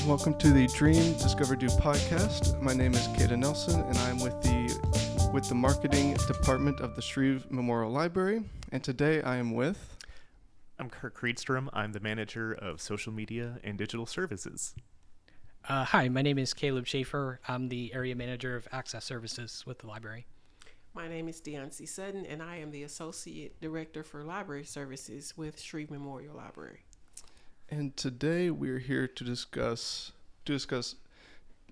Welcome to the Dream Discover Do podcast. My name is Kaden Nelson, and I'm with the marketing department of the Shreve Memorial Library. And today I am with... I'm Kirk. I'm the manager of social media and digital services. Hi, my name is Caleb Schaefer. I'm the area manager of access services with the library. My name is Deonci, and I am the associate director for library services with Shreve Memorial Library. And today we're here to discuss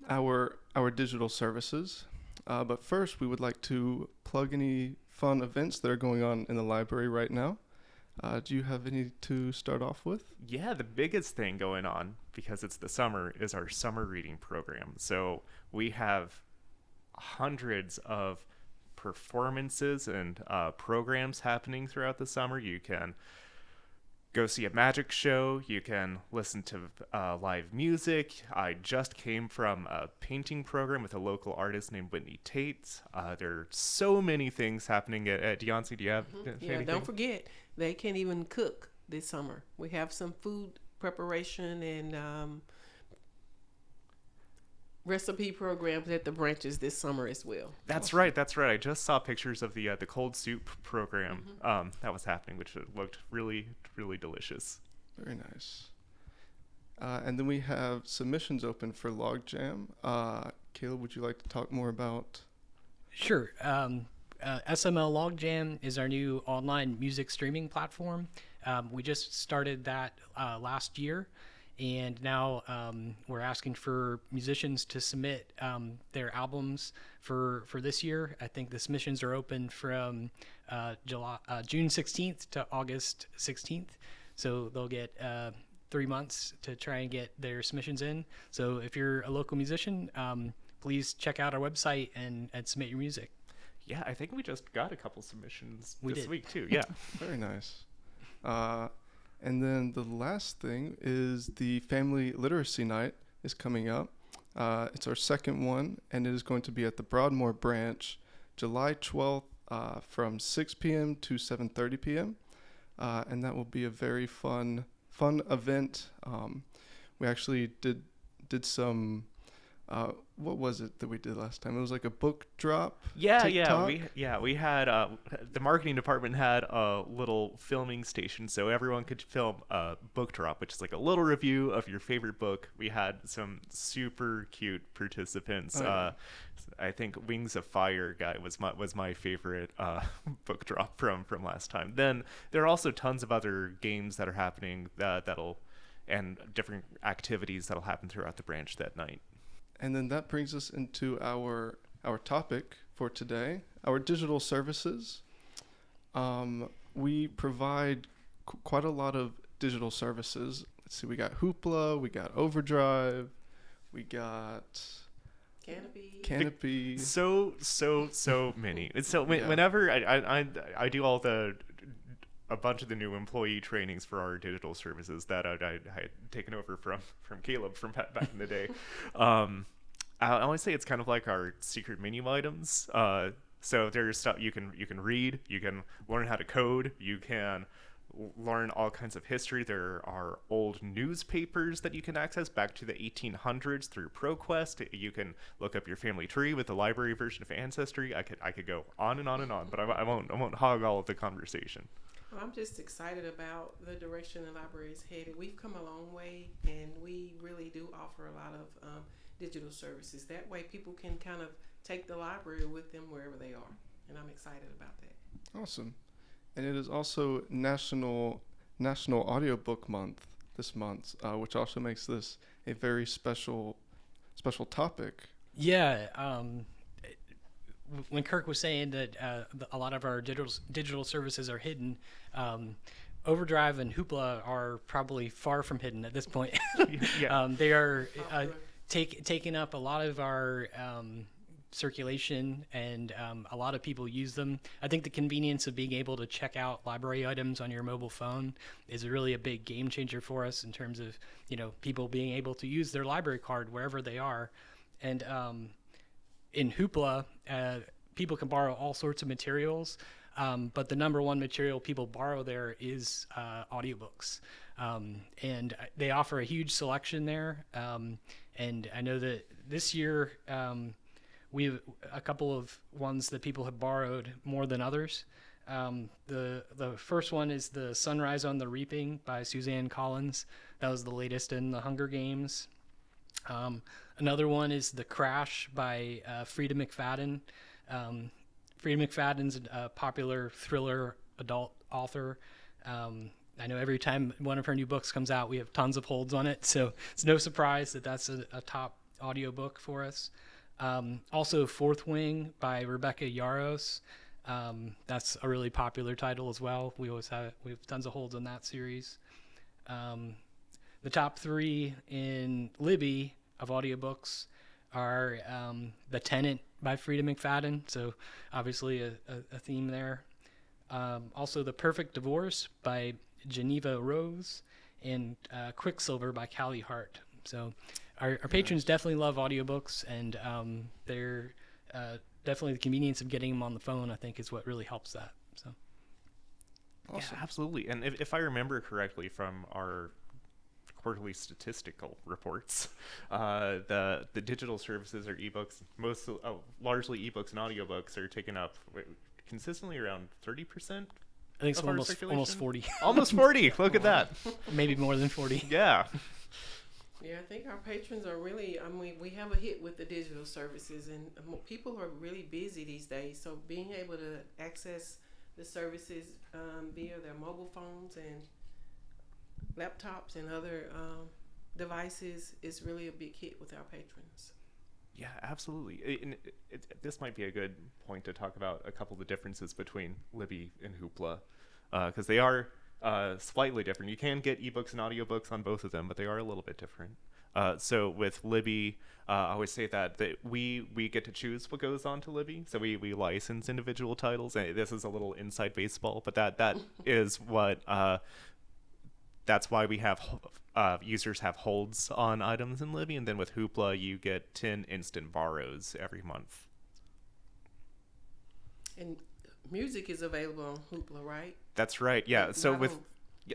our digital services. But first, we would like to plug any fun events that are going on in the library right now. Do you have any to start off with? Yeah, the biggest thing going on, because it's the summer, is our summer reading program. So we have hundreds of performances and programs happening throughout the summer. You can go see a magic show. You can listen to live music. I just came from a painting program with a local artist named Whitney Tate. There are so many things happening at Deonci. Do you have anything? Don't forget, they can even cook this summer. We have some food preparation and recipe programs at the branches this summer as well. That's right. I just saw pictures of the cold soup program that was happening, which looked really, really delicious. Very nice. And then we have submissions open for Logjam. Caleb, would you like to talk more about? Sure. SML Logjam is our new online music streaming platform. We just started that last year. And now we're asking for musicians to submit their albums for this year. I think the submissions are open from June 16th to August 16th. So they'll get 3 months to try and get their submissions in. So if you're a local musician, please check out our website and submit your music. Yeah, I think we just got a couple submissions this this week too. Yeah. Very nice. And then the last thing is the Family Literacy Night is coming up. It's our second one, and it is going to be at the Broadmoor branch, July 12th from 6 p.m. to 7:30 p.m. And that will be a very fun event. We actually did some... what was it that we did last time? It was like a book drop. TikTok. We had the marketing department had a little filming station, so everyone could film a book drop, which is like a little review of your favorite book. We had some super cute participants. I think Wings of Fire guy was my favorite book drop from last time. Then there are also tons of other games that are happening and different activities that'll happen throughout the branch that night. And then that brings us into our topic for today, our digital services. We provide quite a lot of digital services. Let's see, we got Hoopla, we got Overdrive, we got Canopy. So many. Whenever I do a bunch of the new employee trainings for our digital services that I had taken over from Caleb from back in the day. I always say it's kind of like our secret menu items. So there's stuff you can read, you can learn how to code, you can learn all kinds of history. There are old newspapers that you can access back to the 1800s through ProQuest. You can look up your family tree with the library version of Ancestry. I could go on and on and on, but I won't hog all of the conversation. Well, I'm just excited about the direction the library is headed. We've come a long way, and we really do offer a lot of digital services. That way people can kind of take the library with them wherever they are, and I'm excited about that. Awesome. And it is also National Audiobook Month this month, which also makes this a very special topic. Yeah. When Kirk was saying that a lot of our digital services are hidden, Overdrive and Hoopla are probably far from hidden at this point. Yeah. They are taking up a lot of our circulation, and a lot of people use them. I think the convenience of being able to check out library items on your mobile phone is really a big game changer for us in terms of people being able to use their library card wherever they are. And in Hoopla, people can borrow all sorts of materials. But the number one material people borrow there is audiobooks. And they offer a huge selection there. And I know that this year we have a couple of ones that people have borrowed more than others. The first one is The Sunrise on the Reaping by Suzanne Collins. That was the latest in the Hunger Games. Another one is The Crash by Frida McFadden. Frida McFadden's a popular thriller adult author. I know every time one of her new books comes out, we have tons of holds on it, so it's no surprise that that's a top audiobook for us. Also, Fourth Wing by Rebecca Yarros. That's a really popular title as well. We have tons of holds on that series. The top three in Libby of audiobooks are The Tenant by Frida McFadden, so obviously a theme there. Also, The Perfect Divorce by Geneva Rose, and Quicksilver by Callie Hart. So our patrons definitely love audiobooks, and they're definitely the convenience of getting them on the phone, I think, is what really helps that. So, awesome. Yeah, absolutely. And if I remember correctly from our quarterly statistical reports, the digital services or ebooks, largely ebooks and audiobooks, are taking up consistently around 30%. I think it's almost 40. Almost 40. Look at that. Maybe more than 40. Yeah. Yeah, I think our patrons are really, we have a hit with the digital services, and people are really busy these days. So being able to access the services via their mobile phones and laptops and other devices is really a big hit with our patrons. Yeah, absolutely. This might be a good point to talk about a couple of the differences between Libby and Hoopla, because they are slightly different. You can get ebooks and audiobooks on both of them, but they are a little bit different. So with Libby, I always say that we get to choose what goes on to Libby. So we license individual titles. And this is a little inside baseball, but that is what that's why we have users have holds on items in Libby, and then with Hoopla you get 10 instant borrows every month. And music is available on Hoopla, right? That's right. Yeah. So with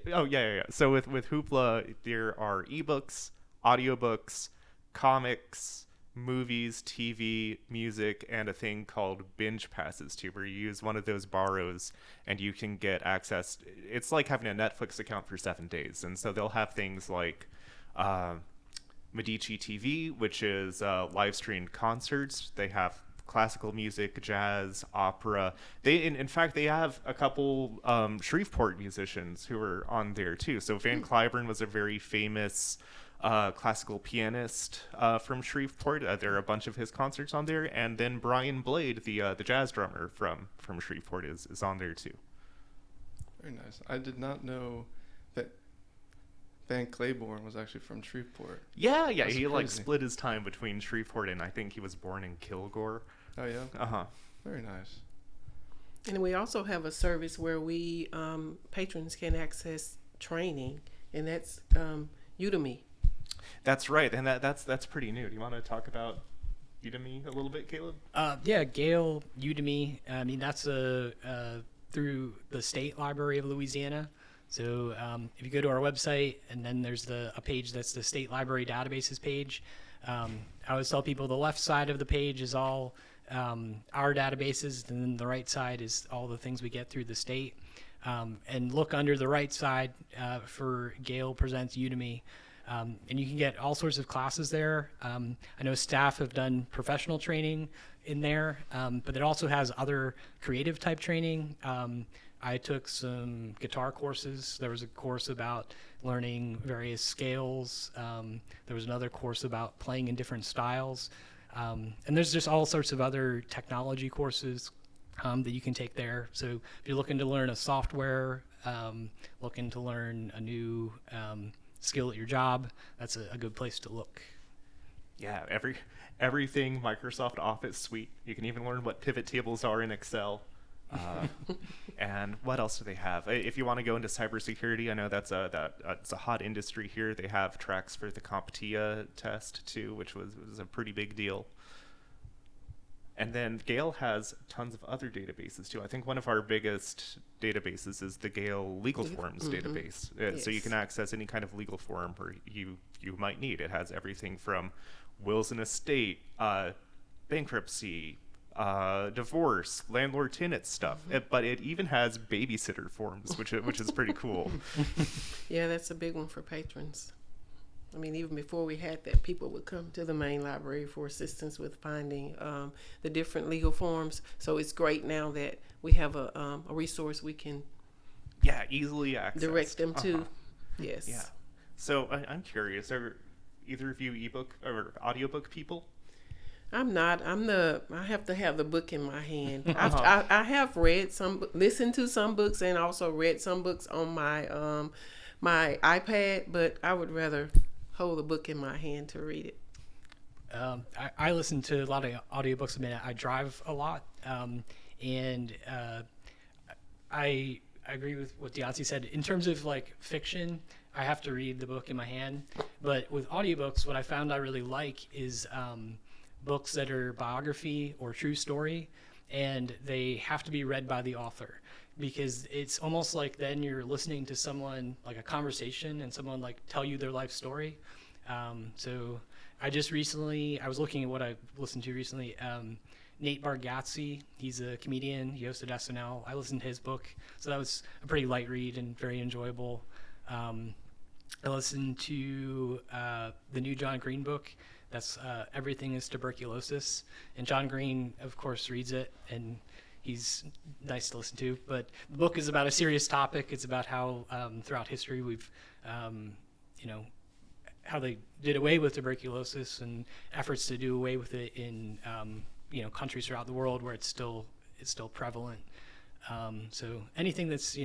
So with Hoopla, there are ebooks, audiobooks, comics, movies, TV, music, and a thing called binge passes too, where you use one of those borrows and you can get access. It's like having a Netflix account for 7 days. And so they'll have things like Medici TV, which is live streamed concerts. They have classical music, jazz, opera. They in fact they have a couple Shreveport musicians who are on there too. So Van Cliburn was a very famous classical pianist from Shreveport. There are a bunch of his concerts on there, and then Brian Blade, the jazz drummer from Shreveport, is on there too. Very nice. I did not know that Van Claiborne was actually from Shreveport. Yeah. That's he crazy. split his time between Shreveport and I think he was born in Kilgore. Oh yeah. Very nice. And we also have a service where we patrons can access training, and that's Udemy. That's right, and that's pretty new. Do you want to talk about Udemy a little bit, Caleb? Yeah, Gale, Udemy. I mean, that's through the State Library of Louisiana. So if you go to our website, and then there's a page that's the State Library Databases page. I always tell people the left side of the page is all our databases, and then the right side is all the things we get through the state. And look under the right side for Gale Presents Udemy. And you can get all sorts of classes there. I know staff have done professional training in there, but it also has other creative type training. I took some guitar courses. There was a course about learning various scales. There was another course about playing in different styles. And there's just all sorts of other technology courses that you can take there. So if you're looking to learn a software, looking to learn a new skill at your job, that's a good place to look. Yeah, everything Microsoft Office suite. You can even learn what pivot tables are in Excel. And what else do they have? If you want to go into cybersecurity, I know it's a hot industry here. They have tracks for the CompTIA test too, which was a pretty big deal. And then Gale has tons of other databases too. I think one of our biggest databases is the Gale Legal Forms database. So you can access any kind of legal form where you might need. It has everything from wills and estate, bankruptcy, divorce, landlord-tenant stuff. But it even has babysitter forms, which is pretty cool. Yeah, that's a big one for patrons. I mean, even before we had that, people would come to the main library for assistance with finding the different legal forms. So it's great now that we have a resource we can easily access. Direct them to. Yes. Yeah. So I'm curious, are either of you ebook or audiobook people? I'm not. I have to have the book in my hand. I have read listened to some books, and also read some books on my my iPad, but I would rather hold a book in my hand to read it. I listen to a lot of audiobooks. I mean, I drive a lot, and I agree with what Deonci said. In terms of like fiction, I have to read the book in my hand. But with audiobooks, what I found I really like is books that are biography or true story, and they have to be read by the author, because it's almost like then you're listening to someone, like a conversation, and someone like tell you their life story. So I was looking at what I listened to recently. Nate Bargatze, he's a comedian. He hosted SNL. I listened to his book, so that was a pretty light read and very enjoyable. I listened to the new John Green book. That's Everything is Tuberculosis. And John Green, of course, reads it, and he's nice to listen to. But the book is about a serious topic. It's about how throughout history we've, how they did away with tuberculosis and efforts to do away with it in, countries throughout the world where it's still prevalent. So anything that's,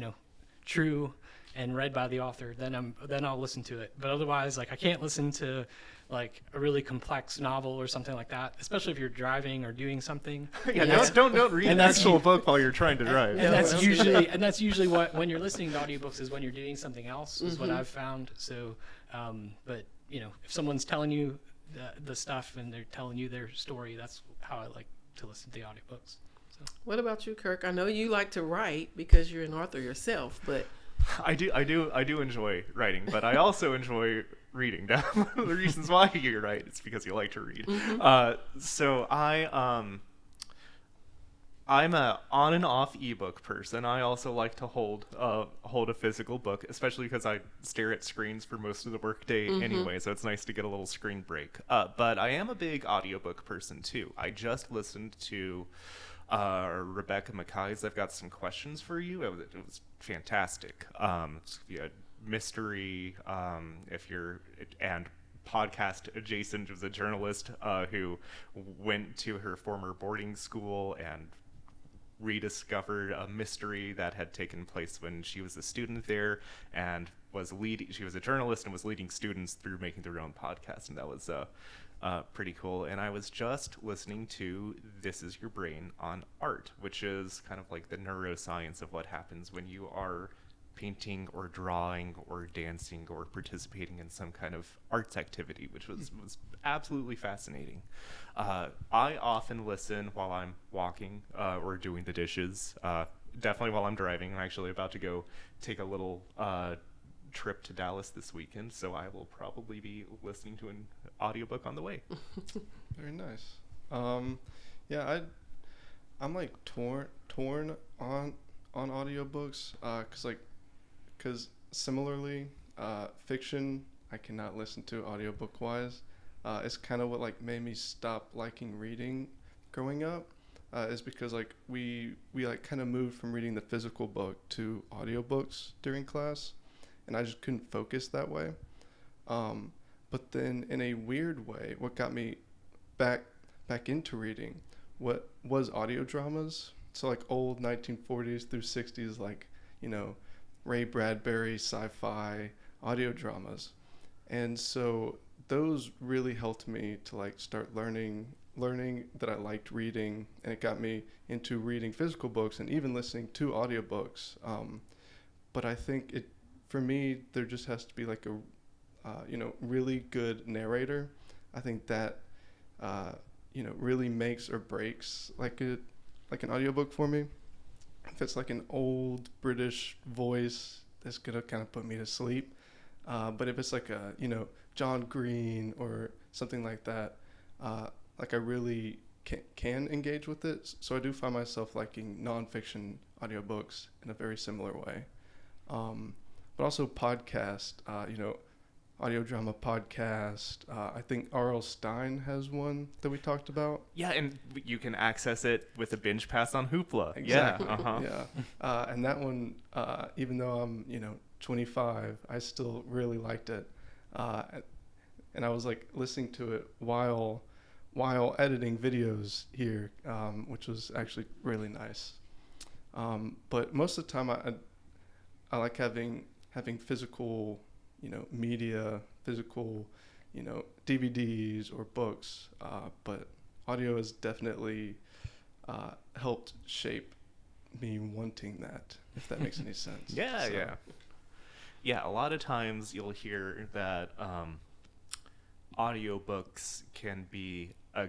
true and read by the author, then I'll listen to it. But otherwise, like, I can't listen to like a really complex novel or something like that, especially if you're driving or doing something. Don't read an actual book while you're trying to drive. And that's usually what, when you're listening to audiobooks, is when you're doing something else, is what I've found. So, but if someone's telling you the stuff and they're telling you their story, that's how I like to listen to the audiobooks. So. What about you, Kirk? I know you like to write because you're an author yourself, but I do enjoy writing, but I also enjoy reading. One of the reasons why you write is because you like to read. So I'm a on and off ebook person. I also like to hold a physical book, especially because I stare at screens for most of the workday anyway. So it's nice to get a little screen break. But I am a big audiobook person too. I just listened to Rebecca Mackay's I've Got Some Questions for You. It was fantastic. Mystery, and podcast adjacent. Was a journalist who went to her former boarding school and rediscovered a mystery that had taken place when she was a student there, and she was a journalist and was leading students through making their own podcast, and that was pretty cool. And I was just listening to This Is Your Brain on Art, which is kind of like the neuroscience of what happens when you are painting or drawing or dancing or participating in some kind of arts activity, which was absolutely fascinating. I often listen while I'm walking or doing the dishes, definitely while I'm driving. I'm actually about to go take a little trip to Dallas this weekend, so I will probably be listening to an audiobook on the way. Very nice. I'm like torn on audiobooks, because similarly, fiction I cannot listen to audiobook wise. It's kind of what like made me stop liking reading growing up, is because like we like kind of moved from reading the physical book to audiobooks during class, and I just couldn't focus that way. But then in a weird way, what got me back into reading what was audio dramas. So like old 1940s through 60s, like, Ray Bradbury sci-fi audio dramas. And so those really helped me to like start learning that I liked reading, and it got me into reading physical books and even listening to audiobooks. But I think for me, there just has to be like a really good narrator. I think that really makes or breaks like an audiobook for me. If it's like an old British voice, that's gonna kind of put me to sleep. But if it's like a John Green or something like that, like I really can engage with it. So I do find myself liking nonfiction audiobooks in a very similar way. But also podcast, audio drama podcast. I think R.L. Stine has one that we talked about. Yeah, and you can access it with a binge pass on Hoopla. Exactly. Yeah. Uh-huh. Yeah. And that one, even though I'm 25, I still really liked it. And I was like listening to it while editing videos here, which was actually really nice. But most of the time, I like having physical, media, physical, DVDs or books. But audio has definitely helped shape me wanting that, if that makes any sense. Yeah, so. Yeah. A lot of times you'll hear that audiobooks can be a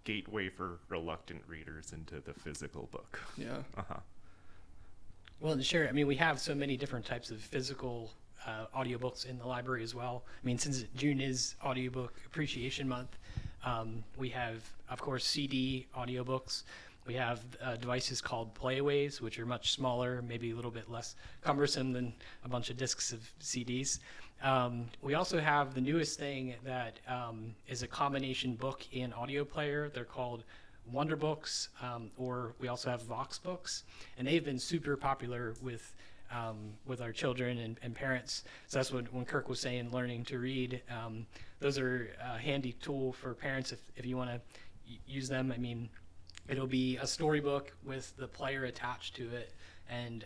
gateway for reluctant readers into the physical book. Yeah. Uh-huh. Well, sure. I mean, we have so many different types of physical audiobooks in the library as well. I mean, since June is Audiobook Appreciation Month, we have, of course, CD audiobooks. We have devices called playaways, which are much smaller, maybe a little bit less cumbersome than a bunch of discs of CDs. We also have the newest thing that is a combination book and audio player. They're called Wonder Books, or we also have Vox Books, and they've been super popular with our children and parents. So that's what when Kirk was saying learning to read, those are a handy tool for parents if you want to use them. I mean, it'll be a storybook with the player attached to it, and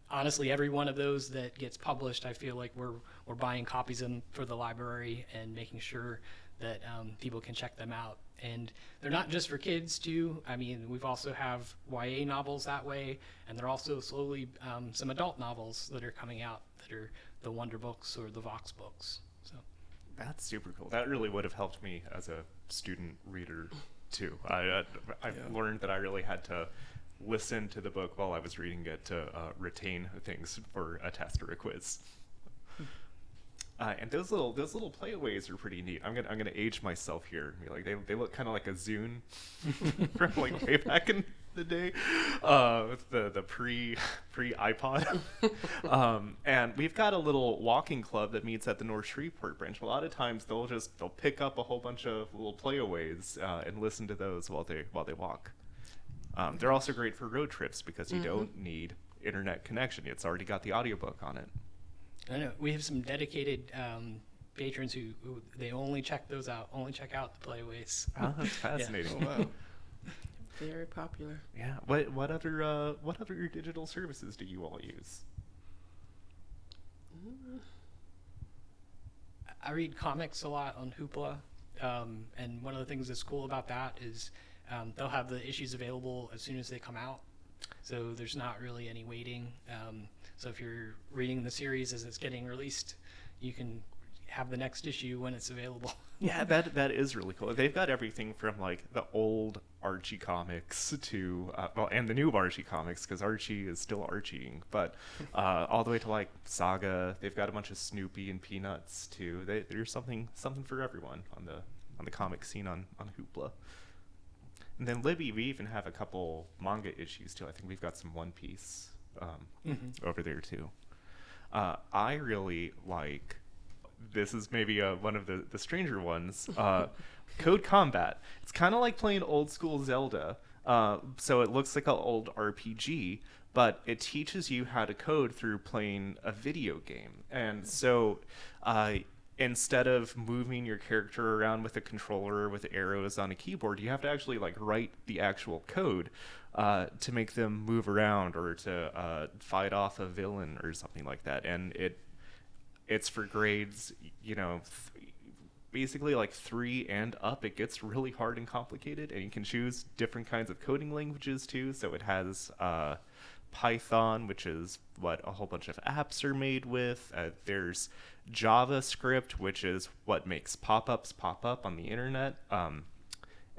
honestly, every one of those that gets published, I feel like we're buying copies of them for the library and making sure that people can check them out. And they're not just for kids too. I mean, we've also have YA novels that way, and there are also slowly some adult novels that are coming out that are the Wonder Books or the Vox Books. So that's super cool. That really would have helped me as a student reader too. I've learned that I really had to listen to the book while I was reading it to retain things for a test or a quiz. And those little playaways are pretty neat. I'm gonna age myself here. Like they look kind of like a Zune from like way back in the day, with the pre iPod. And we've got a little walking club that meets at the North Shreveport branch. A lot of times they'll pick up a whole bunch of little playaways and listen to those while they walk. They're also great for road trips because you don't need internet connection. It's already got the audiobook on it. I know we have some dedicated patrons who they only check out the playaways. Oh, that's fascinating. Yeah. Oh, wow. Very popular. Yeah. What other digital services do you all use? I read comics a lot on Hoopla, and one of the things that's cool about that is they'll have the issues available as soon as they come out. So there's not really any waiting. So if you're reading the series as it's getting released, you can have the next issue when it's available. Yeah, that is really cool. They've got everything from like the old Archie comics to and the new Archie comics, because Archie is still Archieing, but all the way to like Saga. They've got a bunch of Snoopy and Peanuts too. There's something for everyone on the comic scene on Hoopla. And then Libby, we even have a couple manga issues too. I think we've got some One Piece over there too. I really like, this is maybe one of the stranger ones, Code Combat. It's kind of like playing old school Zelda. So it looks like an old RPG, but it teaches you how to code through playing a video game. And so instead of moving your character around with a controller with arrows on a keyboard, you have to actually like write the actual code to make them move around or to fight off a villain or something like that. And it's for grades, basically like 3 and up. It gets really hard and complicated, and you can choose different kinds of coding languages too. So it has Python, which is what a whole bunch of apps are made with. There's JavaScript, which is what makes pop-ups pop up on the internet.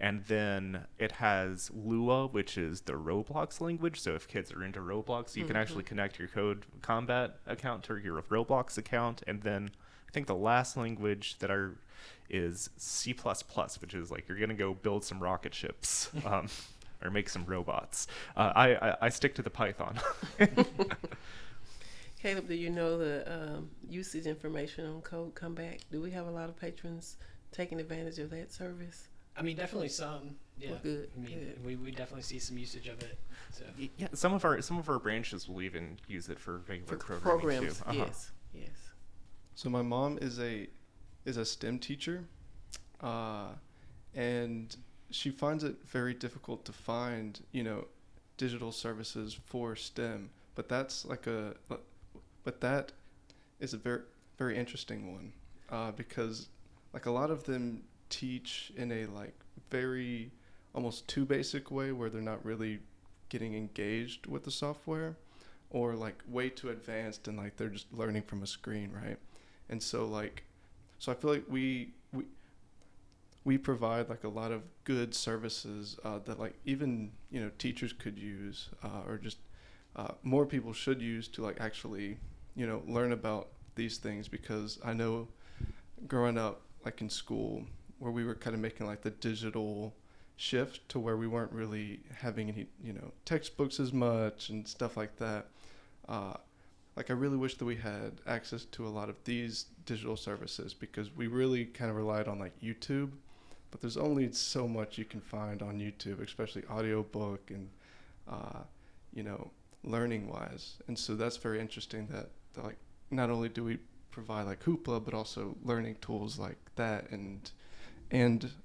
And then it has Lua, which is the Roblox language. So if kids are into Roblox, you can actually connect your Code Combat account to your Roblox account. And then I think the last language that is C++, which is like you're going to go build some rocket ships or make some robots. I stick to the Python. Caleb, do you know the usage information on Code Comeback? Do we have a lot of patrons taking advantage of that service? I mean, definitely some. Yeah, Well, good. I mean, Good. we definitely see some usage of it. So Yeah, some of our branches will even use it for regular For programming programs, too. yes. So my mom is a STEM teacher, and she finds it very difficult to find, digital services for STEM. But that is a very, very interesting one, because like a lot of them teach in a like very almost too basic way where they're not really getting engaged with the software, or like way too advanced and like they're just learning from a screen, right? And so I feel like we provide like a lot of good services that like even teachers could use, or just more people should use to like actually learn about these things, because I know growing up like in school where we were kind of making like the digital shift to where we weren't really having any textbooks as much and stuff like that. Like I really wish that we had access to a lot of these digital services, because we really kind of relied on like YouTube, but there's only so much you can find on YouTube, especially audiobook and learning wise. And so that's very interesting that like not only do we provide like Hoopla, but also learning tools like that and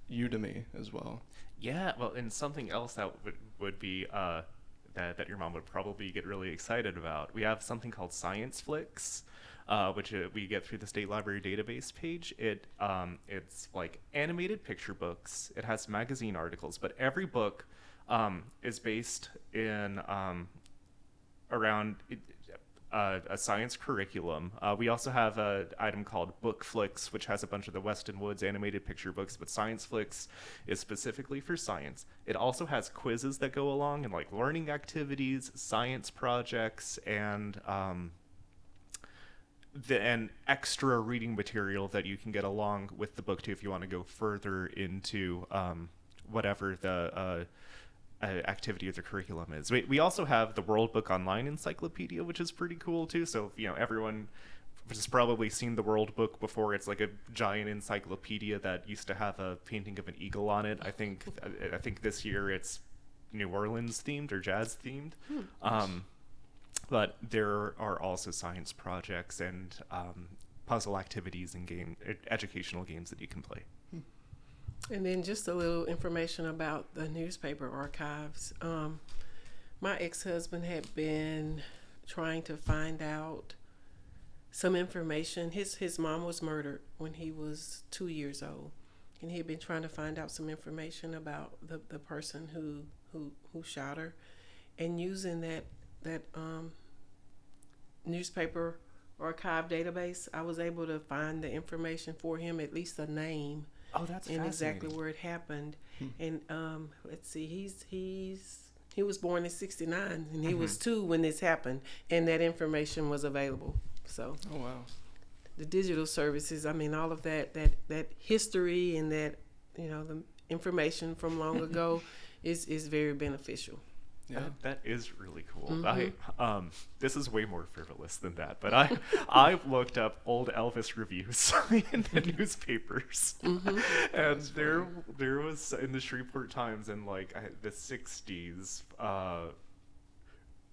Udemy as well. Yeah, well, and something else that would be that your mom would probably get really excited about. We have something called Science Flicks, which we get through the State Library database page. It's like animated picture books. It has magazine articles, but every book is based in around a science curriculum. We also have an item called Book Flicks, which has a bunch of the Weston Woods animated picture books, but Science Flicks is specifically for science. It also has quizzes that go along and like learning activities, science projects, and extra reading material that you can get along with the book too if you want to go further into whatever the activity of the curriculum is. We also have the World Book Online Encyclopedia, which is pretty cool too. So everyone has probably seen the World Book before. It's like a giant encyclopedia that used to have a painting of an eagle on it. I think this year it's New Orleans themed or jazz themed. But there are also science projects and puzzle activities and educational games that you can play. And then just a little information about the newspaper archives. My ex-husband had been trying to find out some information. His mom was murdered when he was 2 years old, and he had been trying to find out some information about the person who shot her, and using that newspaper archive database, I was able to find the information for him, at least a name. Oh, that's and fascinating. Exactly where it happened. And let's see, he was born in '69, and he was 2 when this happened, and that information was available. So, oh wow, the digital services, I mean, all of that history and that the information from long ago is very beneficial. yeah, that is really cool. Mm-hmm. This is way more frivolous than that, but I looked up old Elvis reviews in the newspapers, and there was in the Shreveport Times in like the '60s.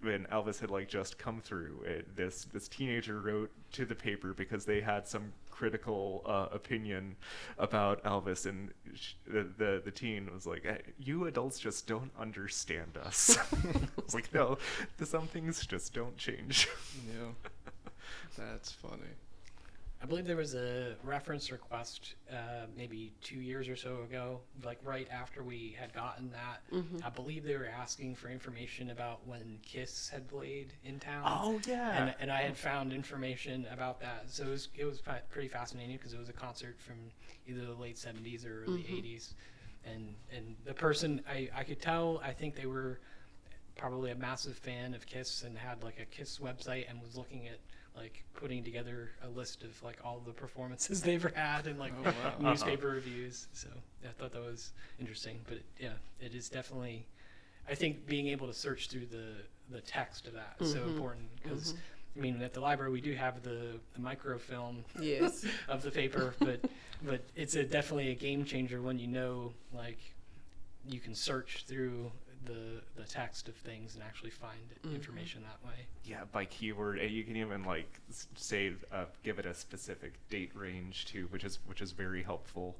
When Elvis had like just come through, this teenager wrote to the paper because they had some critical opinion about Elvis, and the teen was like, "You adults just don't understand us." I was like, "No, some things just don't change." yeah, that's funny. I believe there was a reference request maybe 2 years or so ago, like right after we had gotten that. I believe they were asking for information about when Kiss had played in town. Oh yeah, and I had found information about that. So it was pretty fascinating because it was a concert from either the late '70s or early '80s. And the person, I could tell, I think they were probably a massive fan of KISS and had like a KISS website and was looking at like putting together a list of like all the performances they've ever had and like newspaper reviews. So I thought that was interesting. But it is definitely, I think being able to search through the text of that is so important because I mean at the library we do have the microfilm Yes. of the paper, but it's definitely a game changer when you know like you can search through the text of things and actually find information that way. Yeah, by keyword, and you can even like say give it a specific date range too, which is very helpful.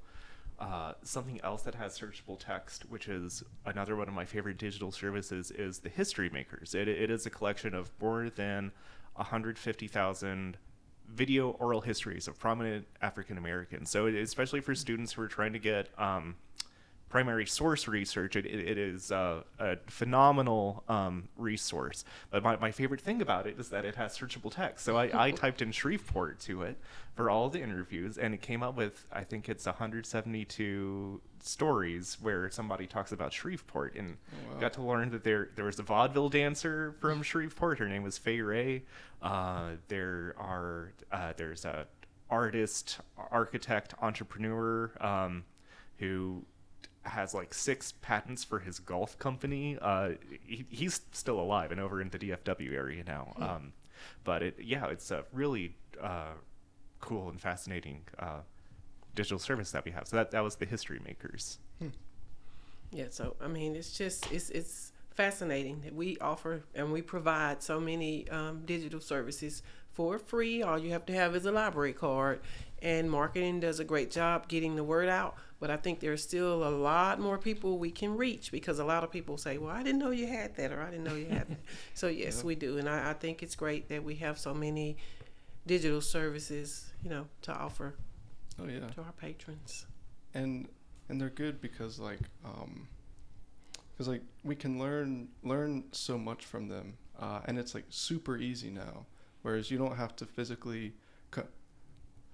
Something else that has searchable text, which is another one of my favorite digital services, is the History Makers. It is a collection of more than 150,000 video oral histories of prominent African Americans. So especially for students who are trying to get primary source research, it is a phenomenal resource. But my favorite thing about it is that it has searchable text. So I typed in Shreveport to it for all the interviews, and it came up with, I think it's 172 stories where somebody talks about Shreveport, and got to learn that there was a vaudeville dancer from Shreveport. Her name was Fay Ray. There's a artist, architect, entrepreneur who has like 6 patents for his golf company. He's still alive and over in the DFW area now. But it's a really cool and fascinating digital service that we have. So that was the History Makers. Yeah, so I mean, it's fascinating that we offer and we provide so many digital services for free. All you have to have is a library card, and marketing does a great job getting the word out. But I think there's still a lot more people we can reach, because a lot of people say, well, I didn't know you had that, or I didn't know you had that. So yes, we do. And I think it's great that we have so many digital services, to offer to our patrons. And they're good because we can learn so much from them, and it's like super easy now, whereas you don't have to physically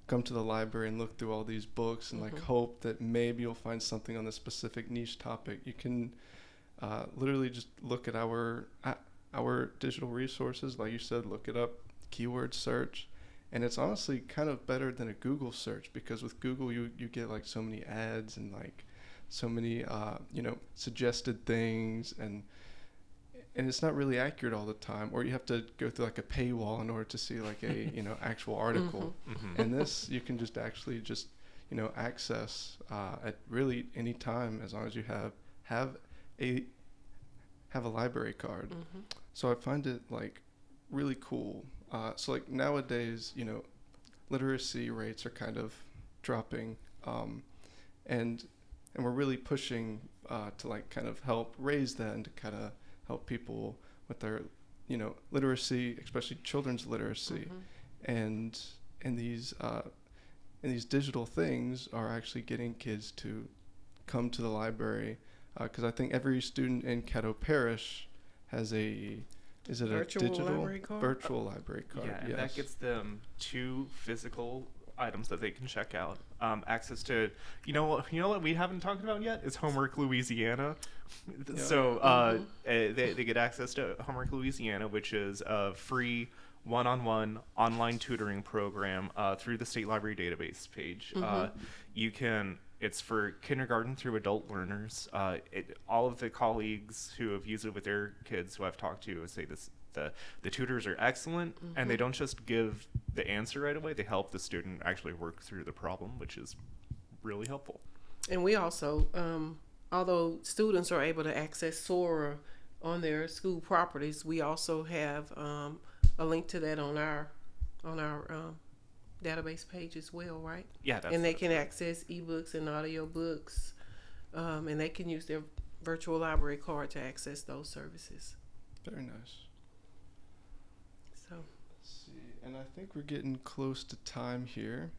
come to the library and look through all these books and like hope that maybe you'll find something on this specific niche topic. You can literally just look at our digital resources, like you said, look it up, keyword search, and it's honestly kind of better than a Google search, because with Google you get like so many ads and like so many suggested things, and it's not really accurate all the time, or you have to go through like a paywall in order to see like a actual article. And this you can just actually access at really any time, as long as you have a library card. So I find it like really cool. So like nowadays, literacy rates are kind of dropping, and we're really pushing to like kind of help raise that and to kind of help people with their, literacy, especially children's literacy. And these digital things are actually getting kids to come to the library, because I think every student in Caddo Parish has a digital virtual library card? Yeah, and that gets them 2 physical items that they can check out. Access to, you know what we haven't talked about yet is Homework Louisiana. Yeah. So they get access to Homework Louisiana, which is a free one-on-one online tutoring program through the State Library database page. It's for kindergarten through adult learners. All of the colleagues who have used it with their kids who I've talked to say this. The tutors are excellent, and they don't just give the answer right away. They help the student actually work through the problem, which is really helpful. And we also, although students are able to access Sora on their school properties, we also have a link to that on our database page as well, right? Yeah, and they can access ebooks and audiobooks, and they can use their virtual library card to access those services. Very nice. So, let's see, and I think we're getting close to time here,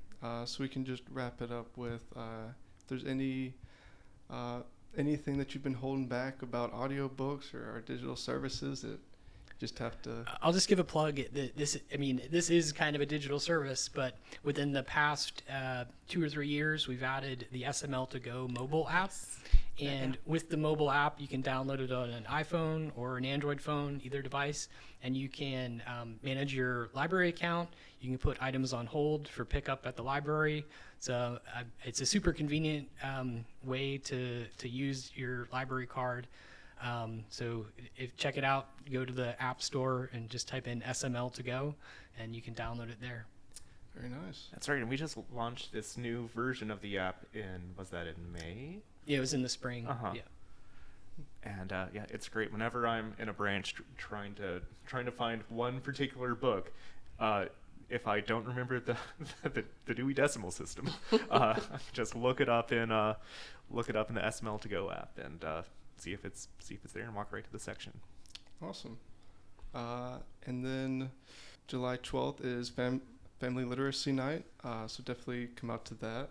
so we can just wrap it up with if there's anything that you've been holding back about audiobooks or our digital services that just have to. I'll just give a plug. This is kind of a digital service, but within the past 2 or 3 years, we've added the SML to Go mobile app. And with the mobile app, you can download it on an iPhone or an Android phone, either device, and you can manage your library account. You can put items on hold for pickup at the library. So it's a super convenient way to use your library card. So check it out. Go to the App Store and just type in SML to Go, and you can download it there. Very nice. That's right, and we just launched this new version of the app was that in May? Yeah, it was in the spring. Yeah. And yeah, it's great. Whenever I'm in a branch trying to find one particular book, if I don't remember the Dewey Decimal System, just look it up in the SML to Go app and see if it's there and walk right to the section. Awesome. And then July 12th is Family Literacy Night, so definitely come out to that.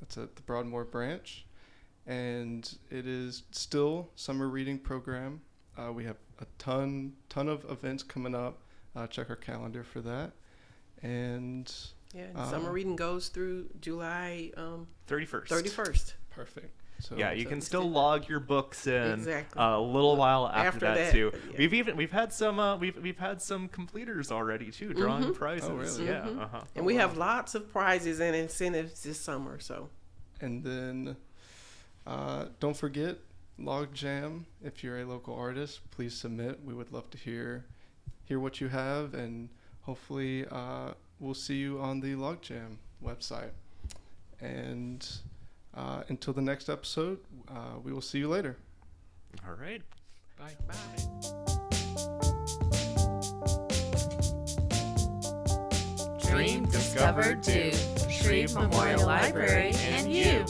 That's at the Broadmoor branch. And it is still summer reading program. We have a ton of events coming up. Check our calendar for that. And summer reading goes through July 31st. Perfect. So yeah, you can still log your books in Exactly. a little while after that too. Yeah. We've had some completers already too, drawing prizes. Oh, really? Yeah. Mm-hmm. And we have lots of prizes and incentives this summer. So. And then don't forget Logjam. If you're a local artist, please submit. We would love to hear what you have, and hopefully we'll see you on the Logjam website. And until the next episode, we will see you later. All right. Bye. Dream, discover, do. Shreve Memorial Library and you.